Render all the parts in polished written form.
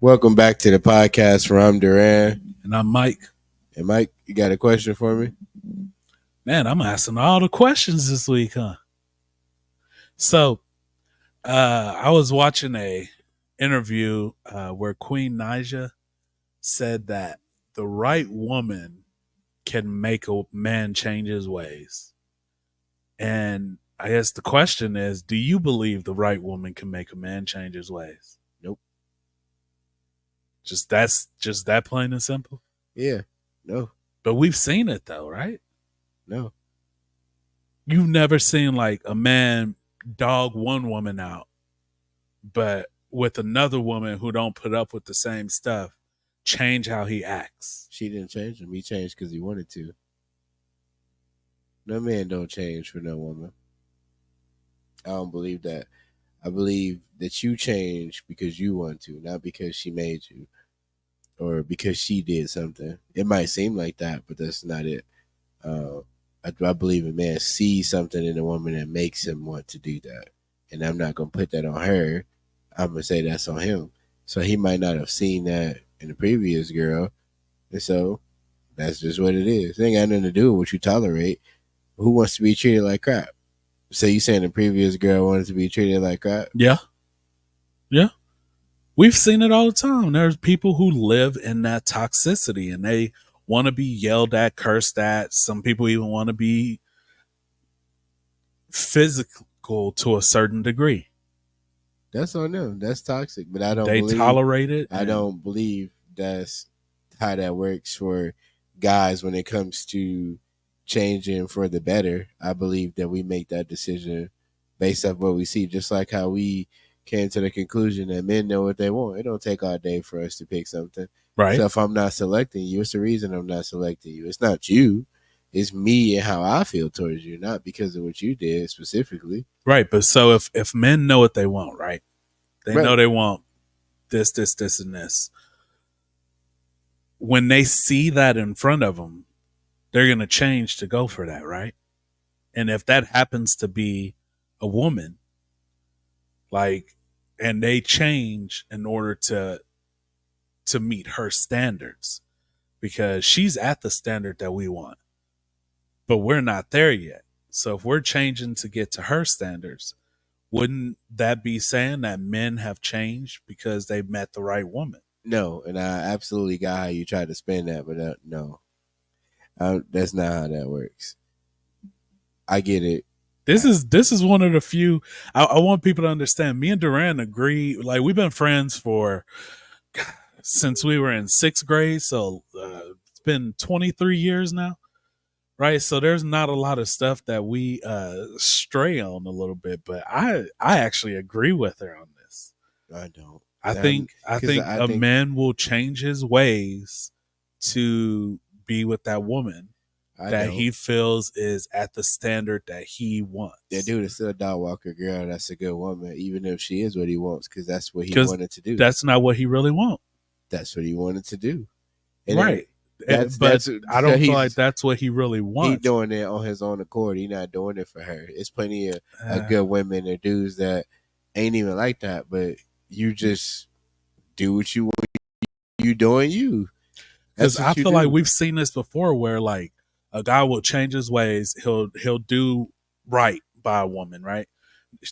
Welcome back to the podcast where I'm Duran. And I'm Mike. And Mike, you got a question for me? Man, I'm asking all the questions this week, huh? So, I was watching a interview where Queen Naija said that the right woman can make a man change his ways. And I guess the question is, do you believe the right woman can make a man change his ways? Nope. Just that plain and simple? Yeah. No. But we've seen it though, right? No. You've never seen like a man dog one woman out, but with another woman who don't put up with the same stuff, change how he acts. She didn't change him. He changed because he wanted to. No man don't change for no woman. I don't believe that. I believe that you change because you want to, not because she made you or because she did something. It might seem like that, but that's not it. I believe a man sees something in a woman that makes him want to do that. And I'm not going to put that on her. I'm going to say that's on him. So he might not have seen that in the previous girl. And so that's just what it is. It ain't got nothing to do with what you tolerate. Who wants to be treated like crap? So you saying the previous girl wanted to be treated like crap? Yeah. Yeah. We've seen it all the time. There's people who live in that toxicity and they want to be yelled at, cursed at. Some people even want to be physical to a certain degree. That's on them. That's toxic. But I don't They believe tolerate it. I don't believe that's how that works for guys when it comes to changing for the better. I believe that we make that decision based off what we see, just like how we came to the conclusion that men know what they want. It don't take all day for us to pick something. Right. So if I'm not selecting you, it's the reason I'm not selecting you. It's not you. It's me and how I feel towards you, not because of what you did specifically. Right. But so if men know what they want, right? They Right. know they want this, and this. When they see that in front of them, they're going to change to go for that, right? And if that happens to be a woman, like, and they change in order to meet her standards because she's at the standard that we want, but we're not there yet. So if we're changing to get to her standards, wouldn't that be saying that men have changed because they met the right woman? No, and I absolutely got how you tried to spin that, but no, that's not how that works. I get it. This is one of the few. I want people to understand. Me and Duran agree. Like we've been friends for since we were in sixth grade, so it's been 23 years now, right? So there's not a lot of stuff that we stray on a little bit, but I actually agree with her on this. I don't. I think a man will change his ways to be with that woman that he feels is at the standard that he wants. That dude is still a dog walker girl. That's a good woman, even if she is what he wants, because that's what he wanted to do. That's not what he really wants. That's what he wanted to do. And right. But I don't feel like that's what he really wants. He's doing it on his own accord. He's not doing it for her. It's plenty of good women or dudes that ain't even like that, but you just do what you want. You doing you. Because I feel like we've seen this before where like a guy will change his ways. He'll do right by a woman, right?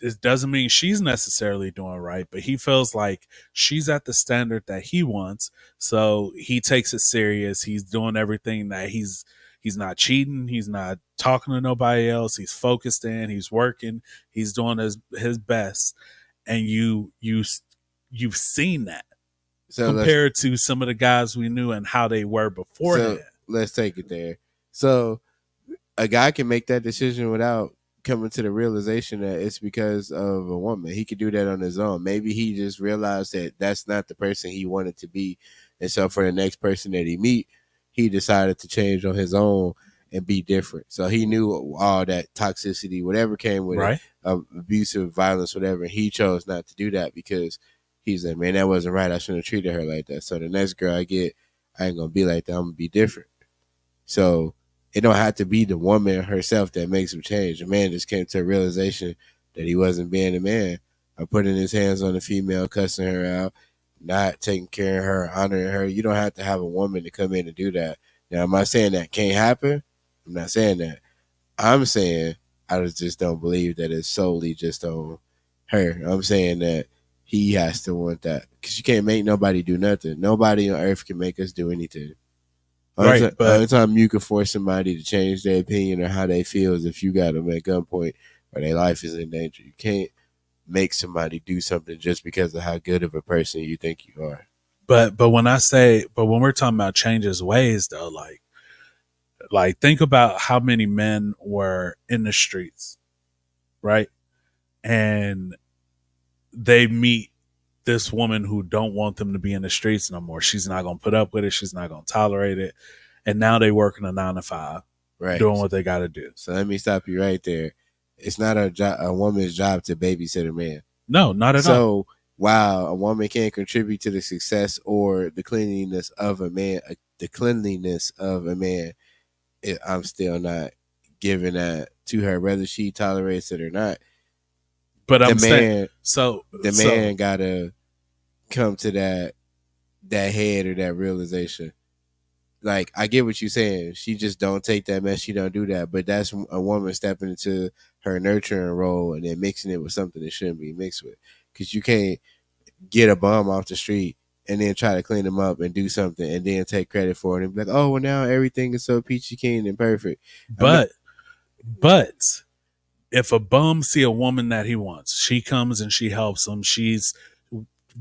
It doesn't mean she's necessarily doing right, but he feels like she's at the standard that he wants. So he takes it serious. He's doing everything that he's not cheating. He's not talking to nobody else. He's focused in, he's working, he's doing his best. And you've seen that compared to some of the guys we knew and how they were before that. Let's take it there. So a guy can make that decision without coming to the realization that it's because of a woman. He could do that on his own. Maybe he just realized that that's not the person he wanted to be. And so for the next person that he meet, he decided to change on his own and be different. So he knew all that toxicity, whatever came with it, abusive, violence, whatever. And he chose not to do that because he's like, man, that wasn't right. I shouldn't have treated her like that. So the next girl I get, I ain't going to be like that. I'm going to be different. So it don't have to be the woman herself that makes him change. The man just came to a realization that he wasn't being a man or putting his hands on the female, cussing her out, not taking care of her, honoring her. You don't have to have a woman to come in and do that. Now, am I saying that can't happen? I'm not saying that. I'm saying I just don't believe that it's solely just on her. I'm saying that he has to want that because you can't make nobody do nothing. Nobody on earth can make us do anything. Right, but Only time you can force somebody to change their opinion or how they feel is if you got them at gunpoint or their life is in danger. You can't make somebody do something just because of how good of a person you think you are. but when we're talking about changes ways though, like think about how many men were in the streets, right? And they meet this woman who don't want them to be in the streets no more. She's not going to put up with it. She's not going to tolerate it. And now they working a 9 to 5, right, doing what they got to do. So let me stop you right there. It's not a woman's job to babysit a man. No, not at all. So while a woman can't contribute to the success or the cleanliness of a man, I'm still not giving that to her, whether she tolerates it or not. But I'm saying, man gotta come to that head or that realization. Like, I get what you're saying. She just don't take that mess. She don't do that. But that's a woman stepping into her nurturing role and then mixing it with something that shouldn't be mixed with. Because you can't get a bum off the street and then try to clean them up and do something and then take credit for it and be like, oh, well, now everything is so peachy keen and perfect. But if a bum see a woman that he wants, she comes and she helps him.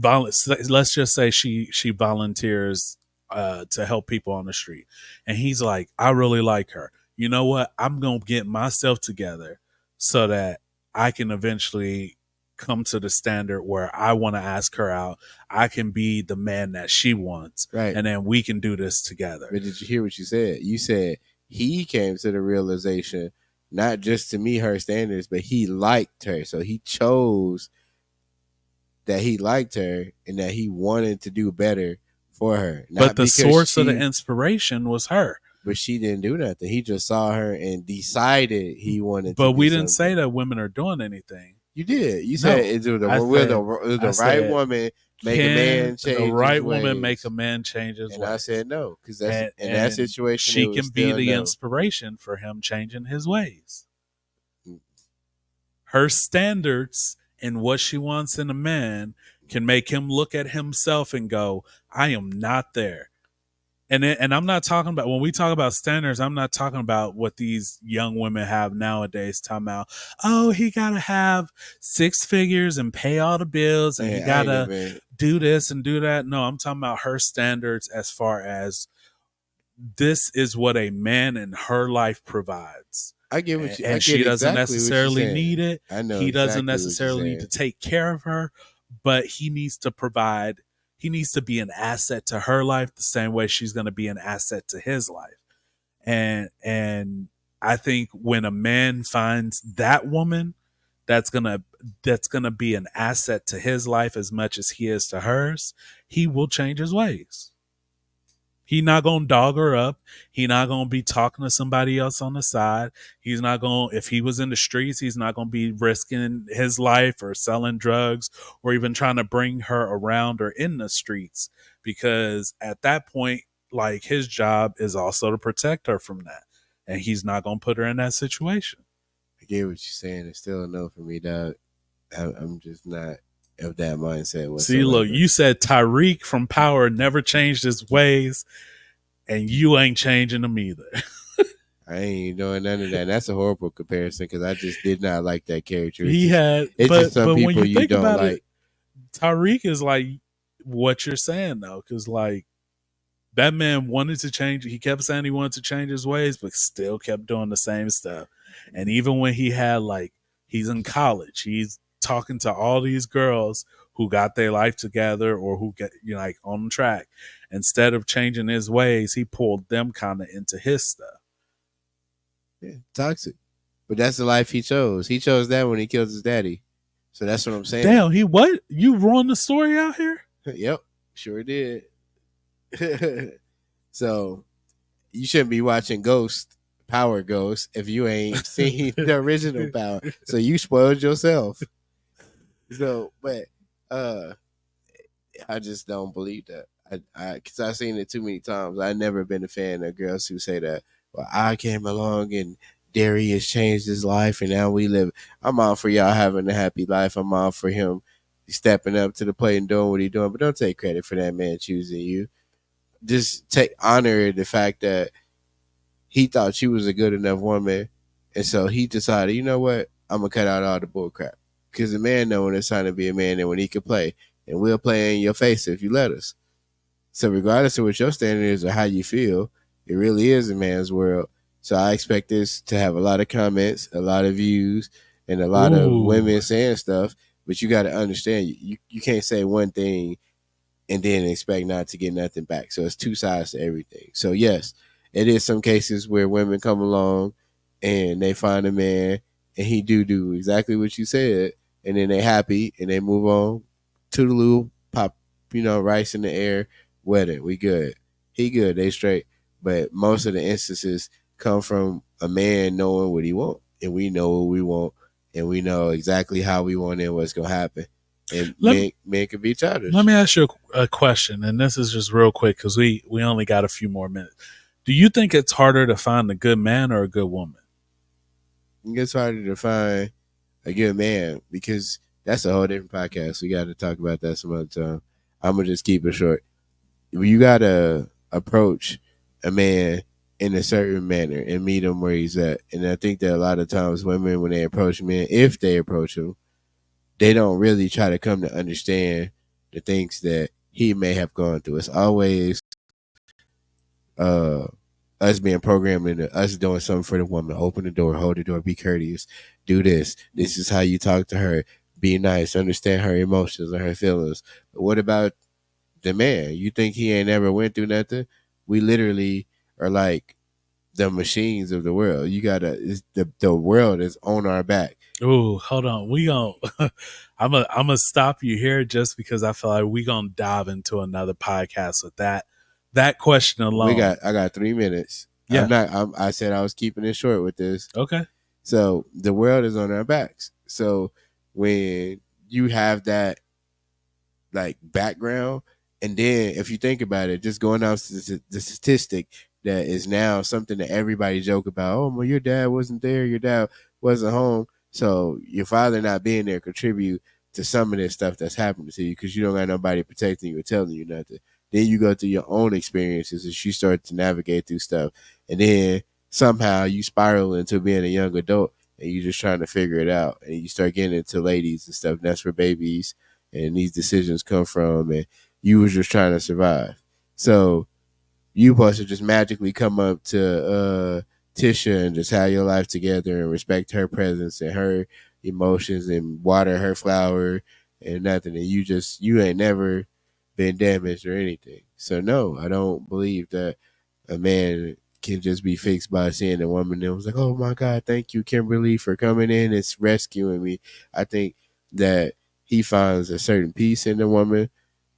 Let's just say she volunteers to help people on the street. And he's like, I really like her. You know what? I'm going to get myself together so that I can eventually come to the standard where I want to ask her out. I can be the man that she wants. Right. And then we can do this together. But did you hear what you said? You said he came to the realization, not just to meet her standards, but he liked her. So he chose that he liked her and that he wanted to do better for her. But the source of the inspiration was her. But she didn't do nothing. He just saw her and decided he wanted but to. But we didn't say that women are doing anything. You did. You said it's the right woman make a man change. The right woman make a man change his ways. And I said no, because that's in that situation. She can be the inspiration for him changing his ways. Her standards and what she wants in a man can make him look at himself and go, I am not there. And I'm not talking about, when we talk about standards, I'm not talking about what these young women have nowadays, talking about, oh, he got to have 6 figures and pay all the bills and he got to do this and do that. No, I'm talking about her standards as far as this is what a man in her life provides. I get what you, and she doesn't necessarily need it. I know he doesn't necessarily need to take care of her, but he needs to provide. He needs to be an asset to her life the same way she's going to be an asset to his life. And I think when a man finds that woman that's gonna be an asset to his life as much as he is to hers, he will change his ways. He's not going to dog her up. He's not going to be talking to somebody else on the side. He's not going to, if he was in the streets, he's not going to be risking his life or selling drugs or even trying to bring her around or in the streets, because at that point, like, his job is also to protect her from that. And he's not going to put her in that situation. I get what you're saying. It's still a no for me, dog. I'm just not of that mindset whatsoever. See, look, you said Tariq from Power never changed his ways, and you ain't changing them either. I ain't doing none of that. That's a horrible comparison because I just did not like that character. It's just some people you don't like. It, Tariq is like what you're saying though, because like that man wanted to change. He kept saying he wanted to change his ways, but still kept doing the same stuff. And even when he had he's in college, he's talking to all these girls who got their life together or who get on track. Instead of changing his ways, he pulled them kind of into his stuff. Yeah, toxic. But that's the life he chose. He chose that when he killed his daddy. So that's what I'm saying. Damn, he what? You ruined the story out here? Yep, sure did. So you shouldn't be watching Power Ghost, if you ain't seen the original Power. So you spoiled yourself. So, but I just don't believe that. Because I've seen it too many times. I've never been a fan of girls who say that. Well, I came along and Darius changed his life, and now we live. I'm all for y'all having a happy life. I'm all for him stepping up to the plate and doing what he's doing. But don't take credit for that man choosing you. Just take honor the fact that he thought she was a good enough woman, and so he decided, you know what, I'm gonna cut out all the bull crap. Because the man know when it's time to be a man and when he can play, and we'll play in your face if you let us. So regardless of what your standard is or how you feel, it really is a man's world. So I expect this to have a lot of comments, a lot of views, and a lot of women saying stuff. But you got to understand, you can't say one thing and then expect not to get nothing back. So it's two sides to everything. So yes, it is some cases where women come along and they find a man and he do exactly what you said, and then they happy and they move on to the loo, pop, rice in the air, wedding, we good. He good, they straight. But most of the instances come from a man knowing what he want, and we know what we want, and we know exactly how we want it and what's gonna happen. And men can be childish. Let me ask you a question, and this is just real quick because we only got a few more minutes. Do you think it's harder to find a good man or a good woman? It's harder to find a good man because that's a whole different podcast. We got to talk about that some other time. I'm gonna just keep it short. You gotta approach a man in a certain manner and meet him where he's at. And I think that a lot of times women, when they approach men, if they approach him, they don't really try to come to understand the things that he may have gone through. It's always us being programmed into us doing something for the woman. Open the door, hold the door, be courteous, do this. This is how you talk to her. Be nice, understand her emotions and her feelings. But what about the man? You think he ain't ever went through nothing? We literally are like the machines of the world. You gotta, the world is on our back. Oh, hold on. I'm gonna stop you here just because I feel like we gonna dive into another podcast with that question alone. I got 3 minutes. Yeah. I said I was keeping it short with this. Okay. So the world is on our backs. So when you have that like background, and then if you think about it, just going off the statistic that is now something that everybody joke about. Oh, well, your dad wasn't there. Your dad wasn't home. So your father not being there contribute to some of this stuff that's happening to you because you don't got nobody protecting you or telling you nothing. Then you go through your own experiences as you start to navigate through stuff. And then somehow you spiral into being a young adult and you're just trying to figure it out. And you start getting into ladies and stuff. And that's where babies and these decisions come from. And you was just trying to survive. So you supposed to just magically come up to Tisha and just have your life together and respect her presence and her emotions and water her flower and nothing. And you ain't never been damaged or anything. So no, I don't believe that a man can just be fixed by seeing a woman that was like, oh my God, thank you, Kimberly, for coming in and rescuing me. I think that he finds a certain peace in the woman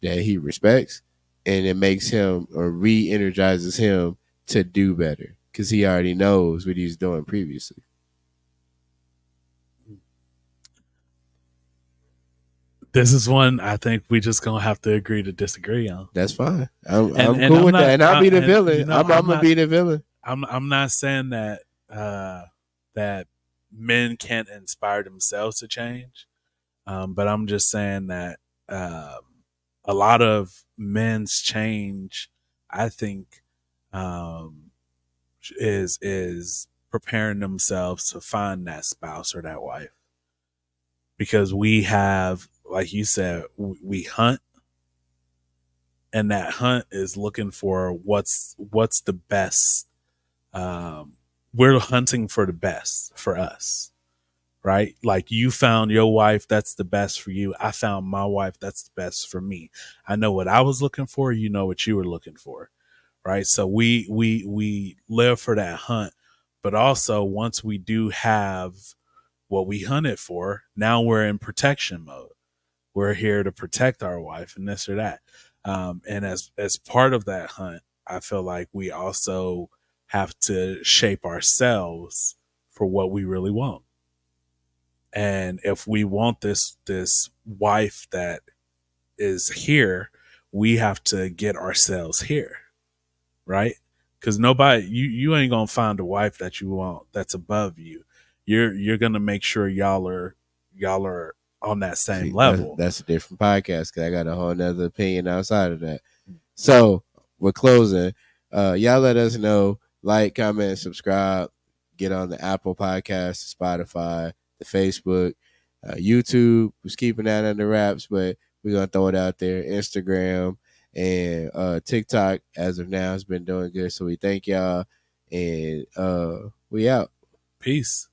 that he respects, and it makes him or re-energizes him to do better because he already knows what he's doing previously. This is one I think we just gonna have to agree to disagree on. That's fine. I'm cool with that, and I'll be the villain. You know, I'm gonna be the villain. I'm not saying that that men can't inspire themselves to change, but I'm just saying that a lot of men's change, I think, is preparing themselves to find that spouse or that wife, because we have, like you said, we hunt, and that hunt is looking for what's the best. We're hunting for the best for us, right? Like you found your wife, that's the best for you. I found my wife, that's the best for me. I know what I was looking for. You know what you were looking for, right? So we live for that hunt, but also once we do have what we hunted for, now we're in protection mode. We're here to protect our wife and this or that. And as part of that hunt, I feel like we also have to shape ourselves for what we really want. And if we want this wife that is here, we have to get ourselves here, right? Because nobody, you ain't gonna find a wife that you want that's above you. You're gonna make sure y'all are on that same See, level. that's a different podcast because I got a whole nother opinion outside of that. So we're closing. Y'all let us know, like, comment, subscribe, get on the Apple Podcast, Spotify, the Facebook, YouTube. Was keeping that under wraps, but we're gonna throw it out there. Instagram and TikTok as of now has been doing good. So we thank y'all, and we out. Peace.